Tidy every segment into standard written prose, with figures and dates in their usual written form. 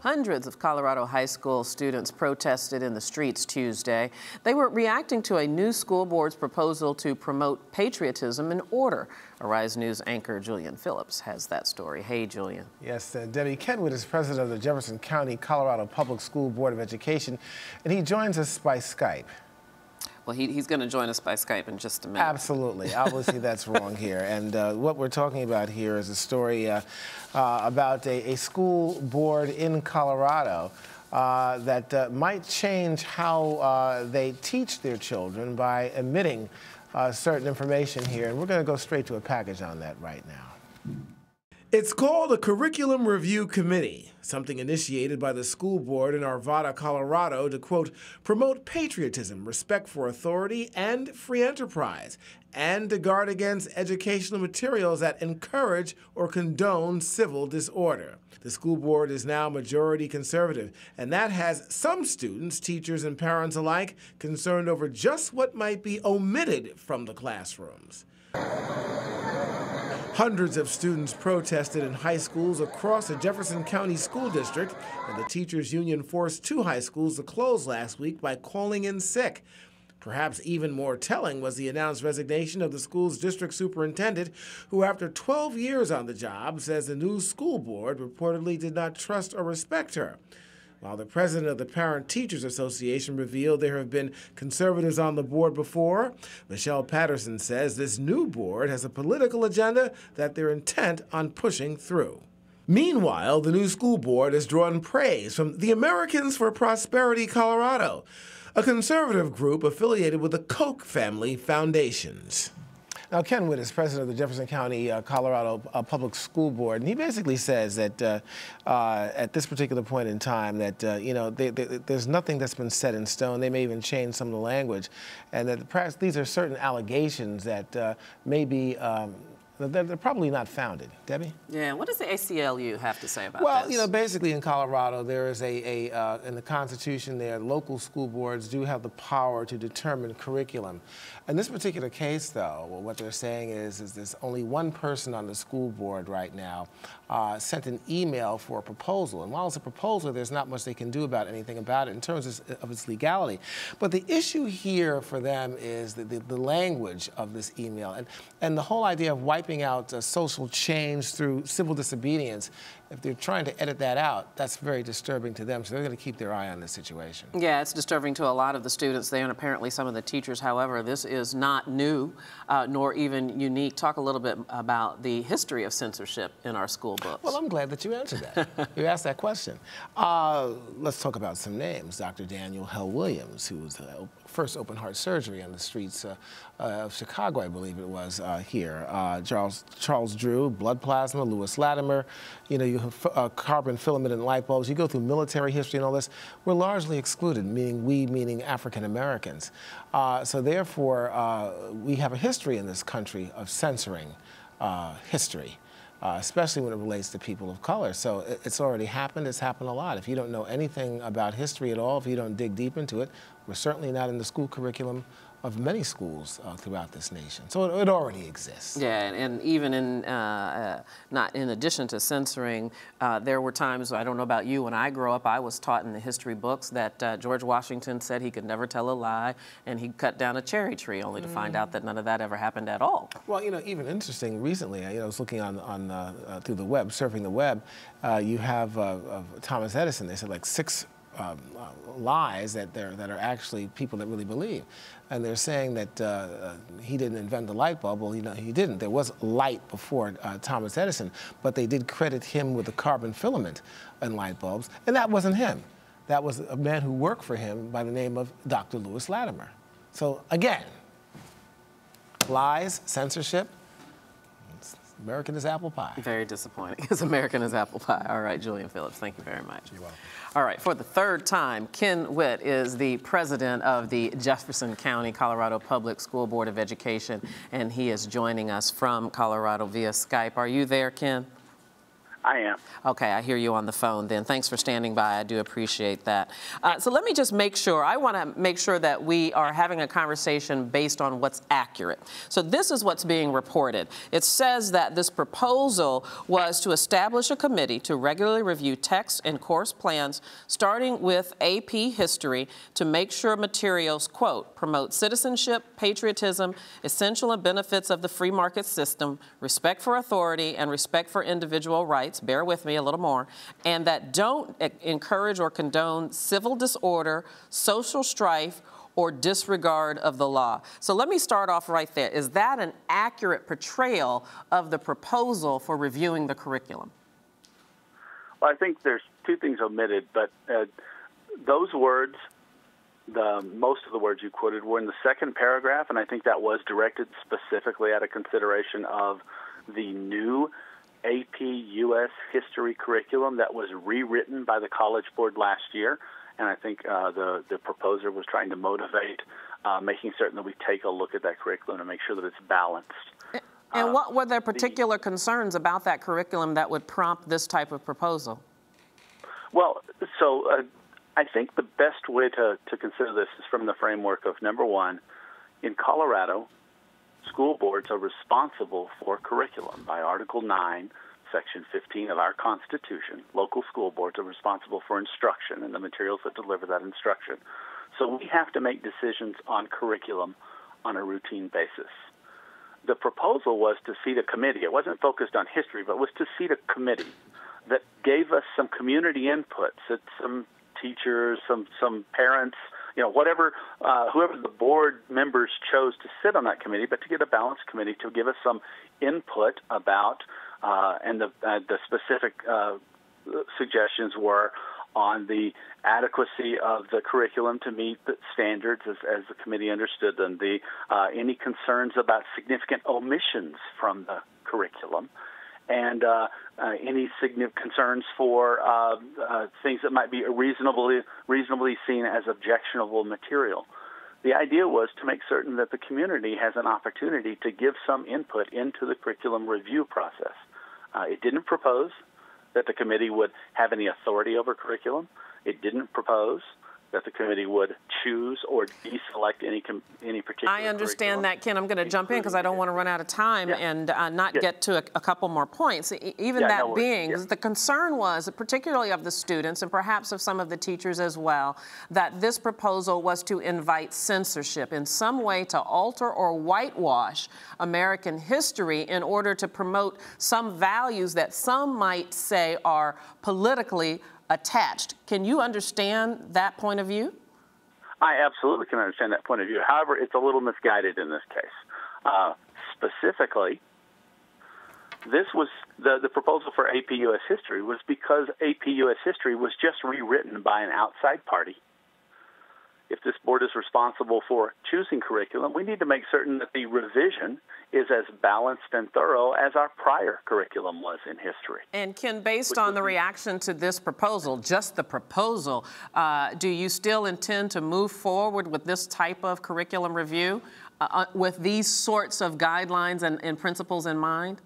Hundreds of Colorado high school students protested in the streets Tuesday. They were reacting to a new school board's proposal to promote patriotism and order. Arise News anchor Julian Phillips has that story. Hey, Julian. Yes, Debbie. Ken Witt is president of the Jefferson County, Colorado Public School Board of Education, and he joins us by Skype. Well, he's going to join us by Skype in just a minute. Absolutely. Obviously, that's wrong here. And what we're talking about here is a story about a school board in Colorado that might change how they teach their children by omitting certain information here. And we're going to go straight to a package on that right now. It's called a Curriculum Review Committee, something initiated by the school board in Arvada, Colorado to, quote, promote patriotism, respect for authority, and free enterprise, and to guard against educational materials that encourage or condone civil disorder. The school board is now majority conservative, and that has some students, teachers, and parents alike concerned over just what might be omitted from the classrooms. Hundreds of students protested in high schools across the Jefferson County School District, and the teachers' union forced 2 high schools to close last week by calling in sick. Perhaps even more telling was the announced resignation of the school's district superintendent, who after 12 years on the job says the new school board reportedly did not trust or respect her. While the president of the Parent Teachers Association revealed there have been conservatives on the board before, Michelle Patterson says this new board has a political agenda that they're intent on pushing through. Meanwhile, the new school board has drawn praise from the Americans for Prosperity Colorado, a conservative group affiliated with the Koch family foundations. Now, Ken Witt is president of the Jefferson County, Colorado Public School Board, and he basically says that at this particular point in time that, you know, there's nothing that's been set in stone. They may even change some of the language, and that perhaps these are certain allegations that may be they're probably not founded. Debbie? Yeah, what does the ACLU have to say about this? Well, you know, basically in Colorado, there is in the Constitution there, local school boards do have the power to determine curriculum. In this particular case, though, well, what they're saying is there's only one person on the school board right now sent an email for a proposal. And while it's a proposal, there's not much they can do about anything about it in terms of its legality. But the issue here for them is the language of this email. And the whole idea of wiping out social change through civil disobedience, if they're trying to edit that out, that's very disturbing to them, so they're going to keep their eye on this situation. Yeah, it's disturbing to a lot of the students there and apparently some of the teachers. However, this is not new, nor even unique. Talk a little bit about the history of censorship in our school books. Well, I'm glad that you answered that. You asked that question. Let's talk about some names. Dr. Daniel Hell Williams, who was the first open heart surgery on the streets of Chicago, I believe it was, here. Charles Drew, blood plasma, Lewis Latimer, you know, you have carbon filament and light bulbs. You go through military history and all this. We're largely excluded, meaning African Americans. So therefore, we have a history in this country of censoring history. Especially when it relates to people of color. So it's already happened. It's happened a lot. If you don't know anything about history at all, if you don't dig deep into it, we're certainly not in the school curriculum of many schools throughout this nation. So it already exists. Yeah, and even in, not in addition to censoring, there were times, I don't know about you, when I grew up, I was taught in the history books that George Washington said he could never tell a lie, and he cut down a cherry tree, only to find out that none of that ever happened at all. Well, you know, even interesting, recently, you know, I was looking on through the web, surfing the web, you have Thomas Edison. They said like 6 lies that are actually people that really believe. And they're saying that he didn't invent the light bulb. Well, you know, he didn't. There was light before Thomas Edison, but they did credit him with the carbon filament in light bulbs, and that wasn't him. That was a man who worked for him by the name of Dr. Lewis Latimer. So again, lies, censorship, American as apple pie. Very disappointing. As American as apple pie. All right, Julian Phillips, thank you very much. You're welcome. All right, for the 3rd time, Ken Witt is the president of the Jefferson County, Colorado Public School Board of Education, and he is joining us from Colorado via Skype. Are you there, Ken? I am. Okay, I hear you on the phone then. Thanks for standing by. I do appreciate that. So let me just make sure, I want to make sure that we are having a conversation based on what's accurate. So this is what's being reported. It says that this proposal was to establish a committee to regularly review text and course plans, starting with AP history, to make sure materials, quote, promote citizenship, patriotism, essential and benefits of the free market system, respect for authority, and respect for individual rights. Bear with me a little more, and that don't encourage or condone civil disorder, social strife, or disregard of the law. So let me start off right there. Is that an accurate portrayal of the proposal for reviewing the curriculum? Well, I think there's two things omitted, but those words, most of the words you quoted were in the second paragraph, and I think that was directed specifically at a consideration of the new AP U.S. history curriculum that was rewritten by the College Board last year, and I think the proposer was trying to motivate making certain that we take a look at that curriculum and make sure that it's balanced. And what were there particular concerns about that curriculum that would prompt this type of proposal? Well, so I think the best way to consider this is from the framework of, number one, in Colorado, school boards are responsible for curriculum. By Article 9, Section 15 of our Constitution, local school boards are responsible for instruction and the materials that deliver that instruction. So we have to make decisions on curriculum on a routine basis. The proposal was to seat a committee. It wasn't focused on history, but was to seat a committee that gave us some community inputs, that some teachers, some parents, whatever, whoever the board members chose to sit on that committee, but to get a balanced committee to give us some input about, and the specific suggestions were on the adequacy of the curriculum to meet the standards as the committee understood them, any concerns about significant omissions from the curriculum, and any significant concerns for things that might be reasonably seen as objectionable material. The idea was to make certain that the community has an opportunity to give some input into the curriculum review process. It didn't propose that the committee would have any authority over curriculum. It didn't propose that the committee would choose or deselect any particular I understand curriculum. that, Ken. I'm going to jump in because I don't want to run out of time and not get to a couple more points. Even that being, the concern was, particularly of the students and perhaps of some of the teachers as well, that this proposal was to invite censorship in some way to alter or whitewash American history in order to promote some values that some might say are politically attached. Can you understand that point of view? I absolutely can understand that point of view. However, it's a little misguided in this case. Specifically, this was the proposal for AP U.S. history was because AP U.S. history was just rewritten by an outside party. If this board is responsible for choosing curriculum, we need to make certain that the revision is as balanced and thorough as our prior curriculum was in history. And Ken, based on the reaction to this proposal, just the proposal, do you still intend to move forward with this type of curriculum review with these sorts of guidelines and principles in mind?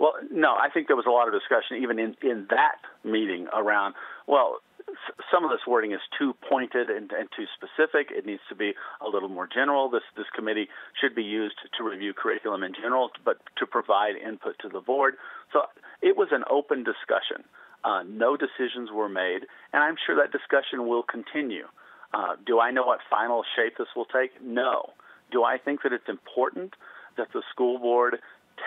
Well, no, I think there was a lot of discussion even in that meeting around, well, some of this wording is too pointed and too specific. It needs to be a little more general. This committee should be used to review curriculum in general, but to provide input to the board. So it was an open discussion. No decisions were made, and I'm sure that discussion will continue. Do I know what final shape this will take? No. Do I think that it's important that the school board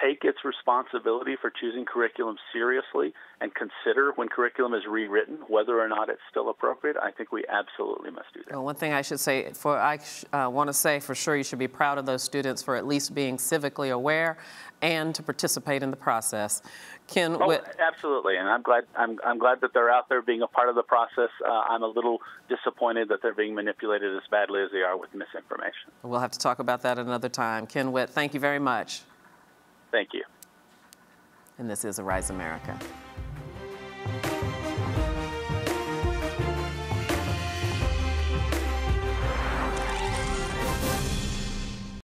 take its responsibility for choosing curriculum seriously and consider when curriculum is rewritten whether or not it's still appropriate? I think we absolutely must do that. Well, one thing I should say, I want to say for sure you should be proud of those students for at least being civically aware and to participate in the process. Ken, absolutely, and I'm glad that they're out there being a part of the process. I'm a little disappointed that they're being manipulated as badly as they are with misinformation. We'll have to talk about that another time. Ken Witt, thank you very much. Thank you. And this is Arise America.